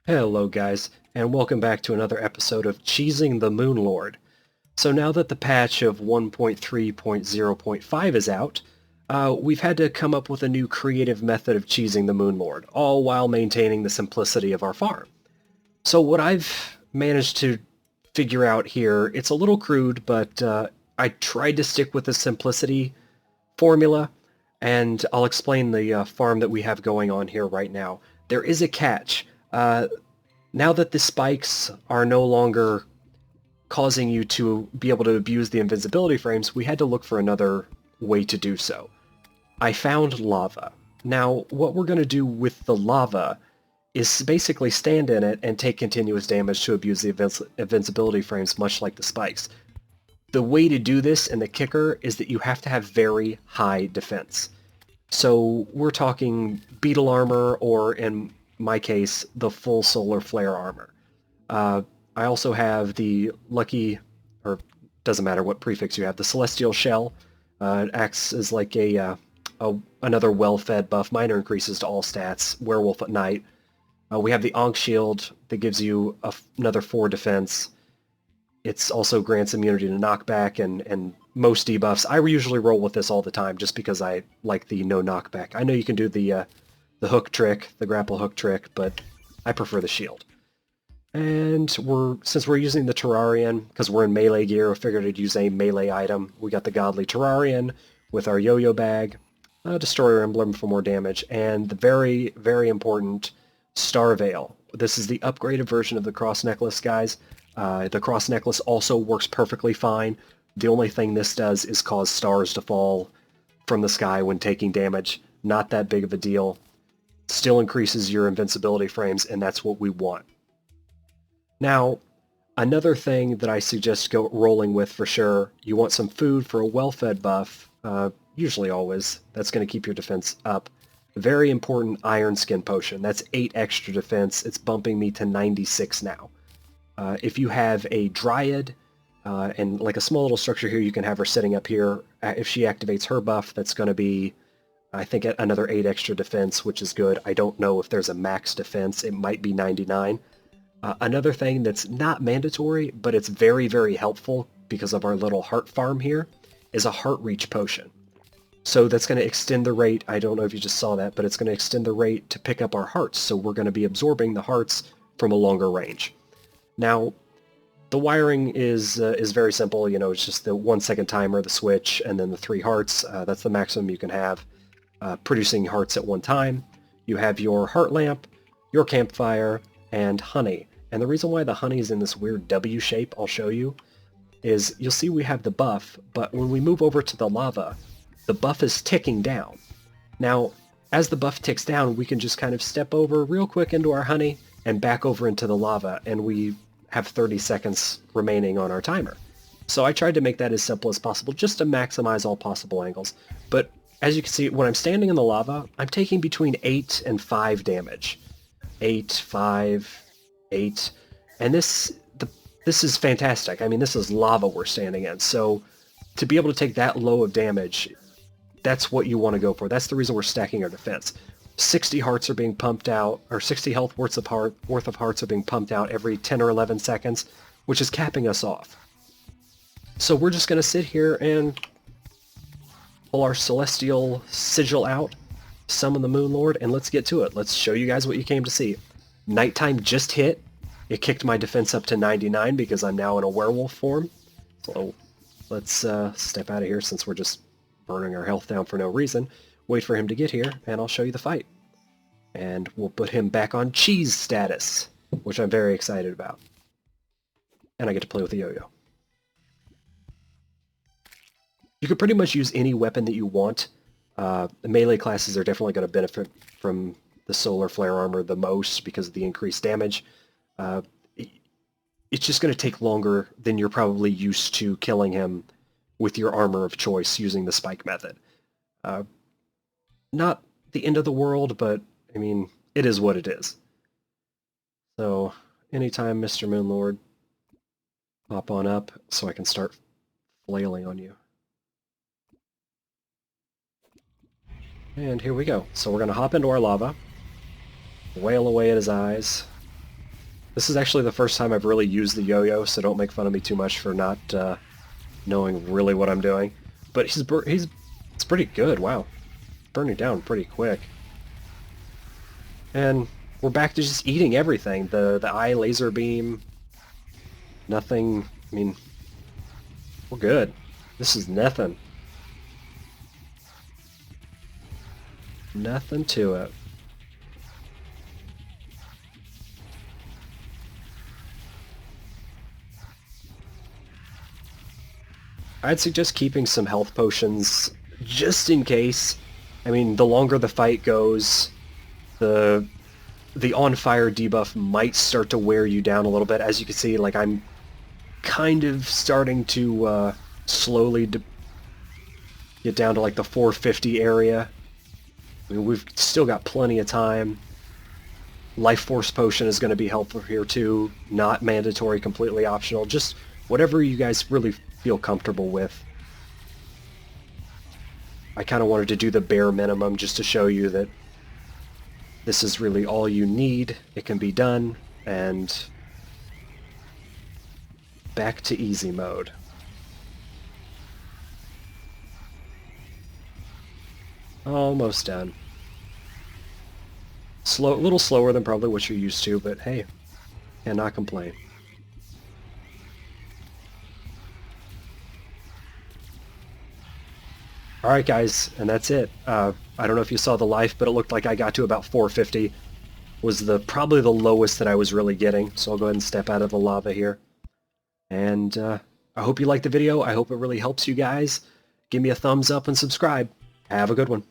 Hello guys, and welcome back to another episode of Cheesing the Moonlord. So now that the patch of 1.3.0.5 is out, we've had to come up with a new creative method of cheesing the Moonlord, all while maintaining the simplicity of our farm. So what I've managed to figure out here, it's a little crude, but I tried to stick with the simplicity formula, and I'll explain the farm that we have going on here right now. There is a catch. Now that the spikes are no longer causing you to be able to abuse the invincibility frames, we had to look for another way to do so. I found lava. Now, what we're going to do with the lava is basically stand in it and take continuous damage to abuse the invincibility frames, much like the spikes. The way to do this, and the kicker, is that you have to have very high defense. So we're talking beetle armor, or in my case, the full solar flare armor. Uh, I also have the lucky, or doesn't matter what prefix you have, the celestial shell. It acts as like another well-fed buff. Minor increases to all stats. Werewolf at night. We have the Ankh shield that gives you another 4 defense. It's also grants immunity to knockback and most debuffs. I usually roll with this all the time just because I like the no knockback. I know you can do the hook trick, the grapple hook trick, but I prefer the shield. And since we're using the Terrarian, because we're in melee gear, I figured I'd use a melee item. We got the Godly Terrarian with our yo-yo bag, Destroyer Emblem for more damage, and the very, very important Star Veil. This is the upgraded version of the Cross Necklace, guys. The Cross Necklace also works perfectly fine. The only thing this does is cause stars to fall from the sky when taking damage. Not that big of a deal. Still increases your invincibility frames, and that's what we want. Now, another thing that I suggest rolling with for sure, you want some food for a well-fed buff, usually always. That's going to keep your defense up. Very important Iron Skin Potion. That's 8 extra defense. It's bumping me to 96 now. If you have a Dryad, and like a small little structure here, you can have her sitting up here. If she activates her buff, that's going to be, I think, another 8 extra defense, which is good. I don't know if there's a max defense. It might be 99. Another thing that's not mandatory, but it's very, very helpful because of our little heart farm here, is a heart reach potion. So that's going to extend the rate, I don't know if you just saw that, but it's going to extend the rate to pick up our hearts, so we're going to be absorbing the hearts from a longer range. Now, the wiring is very simple, you know, it's just the 1-second timer, the switch, and then the 3 hearts. That's the maximum you can have producing hearts at one time. You have your heart lamp, your campfire, and honey. And the reason why the honey is in this weird W shape, I'll show you, is you'll see we have the buff, but when we move over to the lava, the buff is ticking down. Now, as the buff ticks down, we can just kind of step over real quick into our honey and back over into the lava, and we have 30 seconds remaining on our timer. So I tried to make that as simple as possible, just to maximize all possible angles. But as you can see, when I'm standing in the lava, I'm taking between 8 and 5 damage. 8, 5, 8, and this is fantastic. I mean, this is lava we're standing in, so to be able to take that low of damage, that's what you want to go for. That's the reason we're stacking our defense. 60 hearts are being pumped out, or 60 health worth of hearts are being pumped out every 10 or 11 seconds, which is capping us off. So we're just going to sit here and pull our celestial sigil out, summon the Moonlord, and let's get to it. Let's show you guys what you came to see. Nighttime just hit. It kicked my defense up to 99 because I'm now in a werewolf form. So let's step out of here since we're just burning our health down for no reason. Wait for him to get here, and I'll show you the fight. And we'll put him back on cheese status, which I'm very excited about. And I get to play with the yo-yo. You can pretty much use any weapon that you want. The melee classes are definitely going to benefit from the solar flare armor the most because of the increased damage. It's just going to take longer than you're probably used to killing him with your armor of choice using the spike method. Not the end of the world, but, I mean, it is what it is. So, anytime, Mr. Moonlord, hop on up so I can start flailing on you. And here we go. So we're going to hop into our lava, wail away at his eyes, This is actually the first time I've really used the yo-yo, so don't make fun of me too much for not knowing really what I'm doing. But it's pretty good, wow. Burning down pretty quick. And we're back to just eating everything. The eye laser beam, nothing, I mean, we're good. This is nothing. Nothing to it. I'd suggest keeping some health potions just in case. I mean, the longer the fight goes, the on fire debuff might start to wear you down a little bit. As you can see, like I'm kind of starting to slowly get down to like the 450 area. I mean, we've still got plenty of time. Life Force Potion is going to be helpful here too. Not mandatory, completely optional. Just whatever you guys really feel comfortable with. I kind of wanted to do the bare minimum just to show you that this is really all you need. It can be done, and back to easy mode. Almost done. A little slower than probably what you're used to, but hey, cannot complain. Alright guys, and that's it. I don't know if you saw the life, but it looked like I got to about 450. Was probably the lowest that I was really getting, so I'll go ahead and step out of the lava here. And I hope you liked the video. I hope it really helps you guys. Give me a thumbs up and subscribe. Have a good one.